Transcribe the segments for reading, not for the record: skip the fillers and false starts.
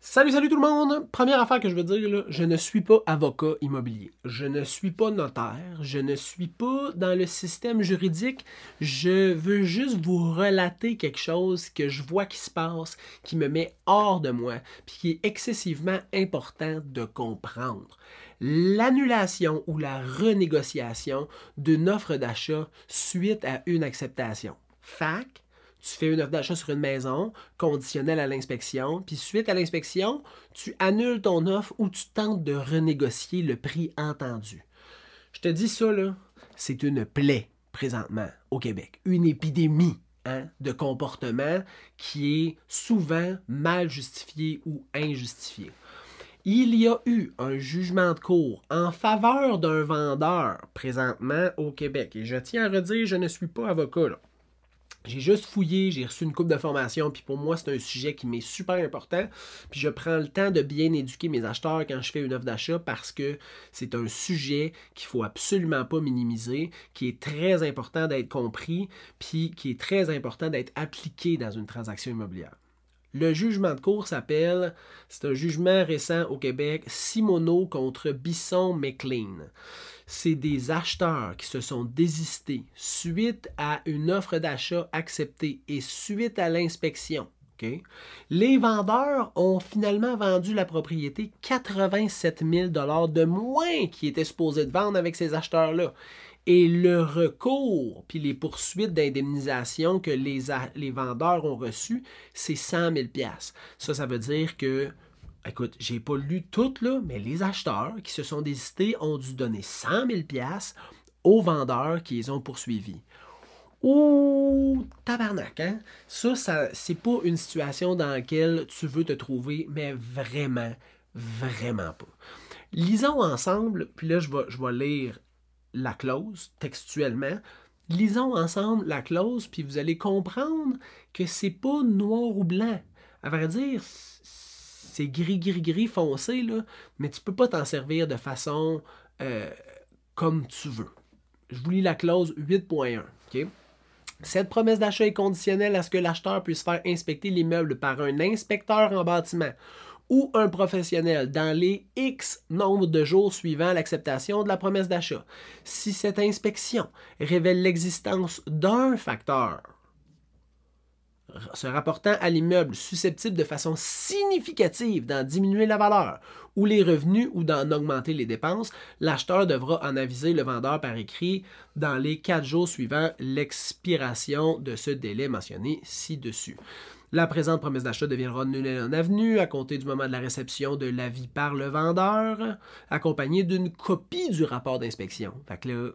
Salut tout le monde! Première affaire que je veux dire, là, je ne suis pas avocat immobilier. Je ne suis pas notaire. Je ne suis pas dans le système juridique. Je veux juste vous relater quelque chose que je vois qui se passe, qui me met hors de moi, puis qui est excessivement important de comprendre. L'annulation ou la renégociation d'une offre d'achat suite à une acceptation. Fac, tu fais une offre d'achat sur une maison, conditionnelle à l'inspection, puis suite à l'inspection, tu annules ton offre ou tu tentes de renégocier le prix entendu. Je te dis ça, là, c'est une plaie présentement au Québec, une épidémie de comportement qui est souvent mal justifié ou injustifié. Il y a eu un jugement de cour en faveur d'un vendeur présentement au Québec. Et je tiens à redire, je ne suis pas avocat, là. J'ai juste fouillé, j'ai reçu une couple de formations, puis pour moi, c'est un sujet qui m'est super important. Puis je prends le temps de bien éduquer mes acheteurs quand je fais une offre d'achat parce que c'est un sujet qu'il ne faut absolument pas minimiser, qui est très important d'être compris, puis qui est très important d'être appliqué dans une transaction immobilière. Le jugement de cour s'appelle, c'est un jugement récent au Québec, Simoneau contre Bisson-McLean. C'est des acheteurs qui se sont désistés suite à une offre d'achat acceptée et suite à l'inspection. Okay? Les vendeurs ont finalement vendu la propriété 87 000 $ de moins qu'ils étaient supposés de vendre avec ces acheteurs-là. Et le recours, puis les poursuites d'indemnisation que les vendeurs ont reçues, c'est 100 000 $. Ça veut dire que, écoute, j'ai pas lu tout, là, mais les acheteurs qui se sont désistés ont dû donner 100 000 $ aux vendeurs qui les ont poursuivis. Ouh, tabarnak, hein? Ça, c'est pas une situation dans laquelle tu veux te trouver, mais vraiment, vraiment pas. Lisons ensemble, puis là, je vais lire la clause textuellement. Lisons ensemble la clause, puis vous allez comprendre que c'est pas noir ou blanc. À vrai dire, c'est gris foncé, là, mais tu peux pas t'en servir de façon comme tu veux. Je vous lis la clause 8.1. Okay? Cette promesse d'achat est conditionnelle à ce que l'acheteur puisse faire inspecter l'immeuble par un inspecteur en bâtiment ou un professionnel dans les X nombre de jours suivant l'acceptation de la promesse d'achat. Si cette inspection révèle l'existence d'un facteur se rapportant à l'immeuble susceptible de façon significative d'en diminuer la valeur ou les revenus ou d'en augmenter les dépenses, l'acheteur devra en aviser le vendeur par écrit dans les 4 jours suivant l'expiration de ce délai mentionné ci-dessus. La présente promesse d'achat deviendra nulle en avenue à compter du moment de la réception de l'avis par le vendeur, accompagné d'une copie du rapport d'inspection. Fait que là,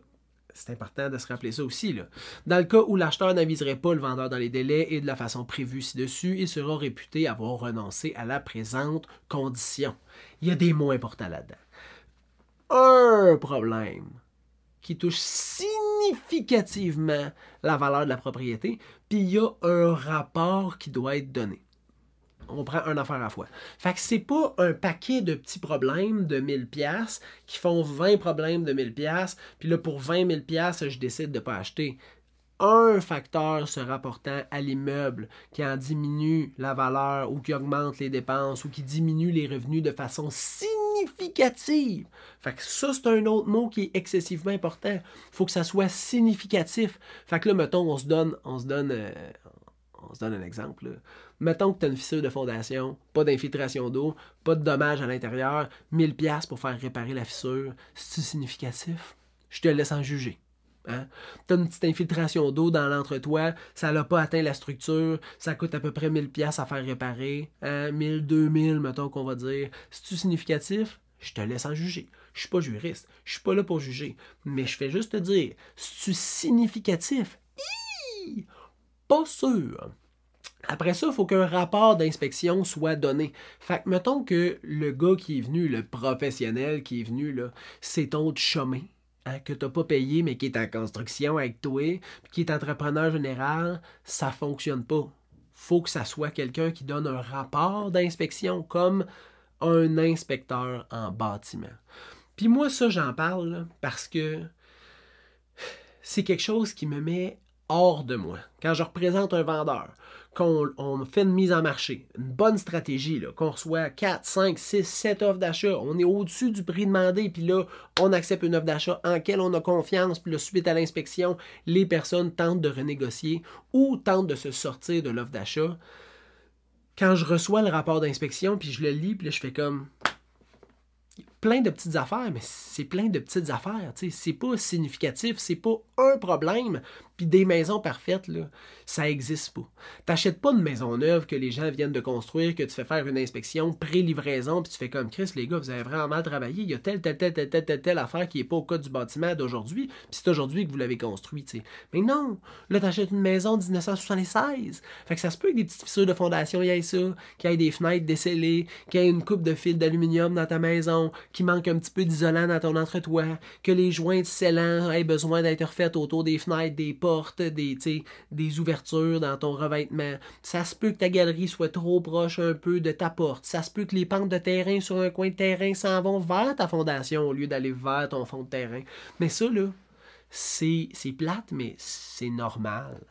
c'est important de se rappeler ça aussi, là. Dans le cas où l'acheteur n'aviserait pas le vendeur dans les délais et de la façon prévue ci-dessus, il sera réputé avoir renoncé à la présente condition. Il y a des mots importants là-dedans. Un problème qui touche significativement la valeur de la propriété, puis il y a un rapport qui doit être donné. On prend une affaire à la fois. Fait que c'est pas un paquet de petits problèmes de 1000 $ qui font 20 problèmes de 1000 $, puis là, pour 20 000 $, je décide de ne pas acheter. Un facteur se rapportant à l'immeuble qui en diminue la valeur ou qui augmente les dépenses ou qui diminue les revenus de façon significative. Fait que ça, c'est un autre mot qui est excessivement important. Il faut que ça soit significatif. Fait que là, mettons, on se donne un exemple. Là. Mettons que tu as une fissure de fondation, pas d'infiltration d'eau, pas de dommages à l'intérieur, 1000 $ pour faire réparer la fissure. C'est-tu significatif? Je te laisse en juger. Hein? Tu as une petite infiltration d'eau dans l'entretoit, ça n'a pas atteint la structure, ça coûte à peu près 1000 $ à faire réparer. 1000, 2000, mettons qu'on va dire. C'est-tu significatif? Je te laisse en juger. Je ne suis pas juriste. Je ne suis pas là pour juger. Mais je fais juste te dire, c'est-tu significatif? Hi! Pas sûr. Après ça, il faut qu'un rapport d'inspection soit donné. Fait que mettons que le gars qui est venu, le professionnel qui est venu, là, c'est ton chemin, que tu n'as pas payé, mais qui est en construction avec toi, puis qui est entrepreneur général, ça ne fonctionne pas. Faut que ça soit quelqu'un qui donne un rapport d'inspection, comme un inspecteur en bâtiment. Puis moi, ça, j'en parle là, parce que c'est quelque chose qui me met hors de moi, quand je représente un vendeur, qu'on fait une mise en marché, une bonne stratégie, là, qu'on reçoit 4, 5, 6, 7 offres d'achat, on est au-dessus du prix demandé, puis là, on accepte une offre d'achat en laquelle on a confiance, puis là, suite à l'inspection, les personnes tentent de renégocier ou tentent de se sortir de l'offre d'achat. Quand je reçois le rapport d'inspection, puis je le lis, puis là, je fais comme... plein de petites affaires, mais c'est plein de petites affaires, tu sais, c'est pas significatif, c'est pas un problème, puis des maisons parfaites, là, ça existe pas. T'achètes pas une maison neuve que les gens viennent de construire, que tu fais faire une inspection, pré-livraison, puis tu fais comme Chris, les gars, vous avez vraiment mal travaillé, il y a telle affaire qui est pas au cas du bâtiment d'aujourd'hui, puis c'est aujourd'hui que vous l'avez construit, tu sais. Mais non, là, t'achètes une maison de 1976, fait que ça se peut que des petites fissures de fondation, il y ait ça, qu'il y ait des fenêtres décellées, qu'il y ait une coupe de fil d'aluminium dans ta maison, qu'il manque un petit peu d'isolant dans ton entretoit, que les joints scellants aient besoin d'être refaits autour des fenêtres, des portes, des ouvertures dans ton revêtement. Ça se peut que ta galerie soit trop proche un peu de ta porte. Ça se peut que les pentes de terrain sur un coin de terrain s'en vont vers ta fondation au lieu d'aller vers ton fond de terrain. Mais ça, là, c'est plate, mais c'est normal.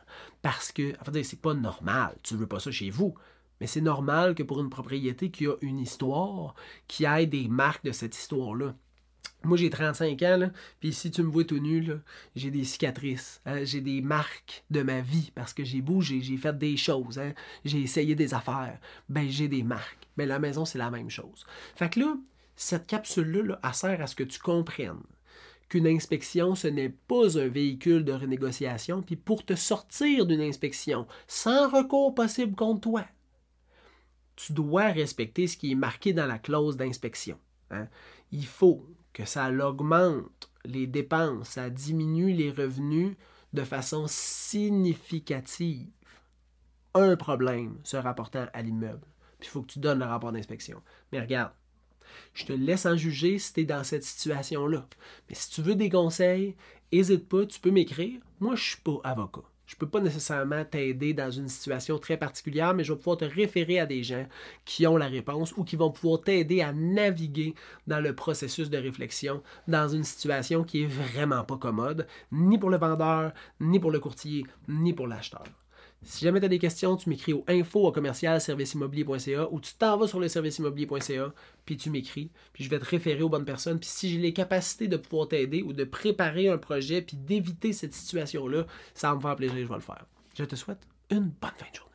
Parce que, enfin, c'est pas normal. Tu veux pas ça chez vous. Mais c'est normal que pour une propriété qui a une histoire, qui ait des marques de cette histoire-là. Moi, j'ai 35 ans, là, puis si tu me vois tout nu, là, j'ai des cicatrices, hein, j'ai des marques de ma vie, parce que j'ai bougé, j'ai fait des choses, hein, j'ai essayé des affaires, ben j'ai des marques. Ben la maison, c'est la même chose. Fait que là, cette capsule-là, là, elle sert à ce que tu comprennes qu'une inspection, ce n'est pas un véhicule de renégociation, puis pour te sortir d'une inspection, sans recours possible contre toi, tu dois respecter ce qui est marqué dans la clause d'inspection. Hein. Il faut que ça augmente les dépenses, ça diminue les revenus de façon significative. Un problème se rapportant à l'immeuble. Puis il faut que tu donnes le rapport d'inspection. Mais regarde, je te laisse en juger si tu es dans cette situation-là. Mais si tu veux des conseils, n'hésite pas, tu peux m'écrire. Moi, je ne suis pas avocat. Je ne peux pas nécessairement t'aider dans une situation très particulière, mais je vais pouvoir te référer à des gens qui ont la réponse ou qui vont pouvoir t'aider à naviguer dans le processus de réflexion dans une situation qui est vraiment pas commode, ni pour le vendeur, ni pour le courtier, ni pour l'acheteur. Si jamais tu as des questions, tu m'écris au info@serviceimmobilier.ca ou tu t'en vas sur le serviceimmobilier.ca, puis tu m'écris, puis je vais te référer aux bonnes personnes. Puis si j'ai les capacités de pouvoir t'aider ou de préparer un projet puis d'éviter cette situation-là, ça va me faire plaisir, je vais le faire. Je te souhaite une bonne fin de journée.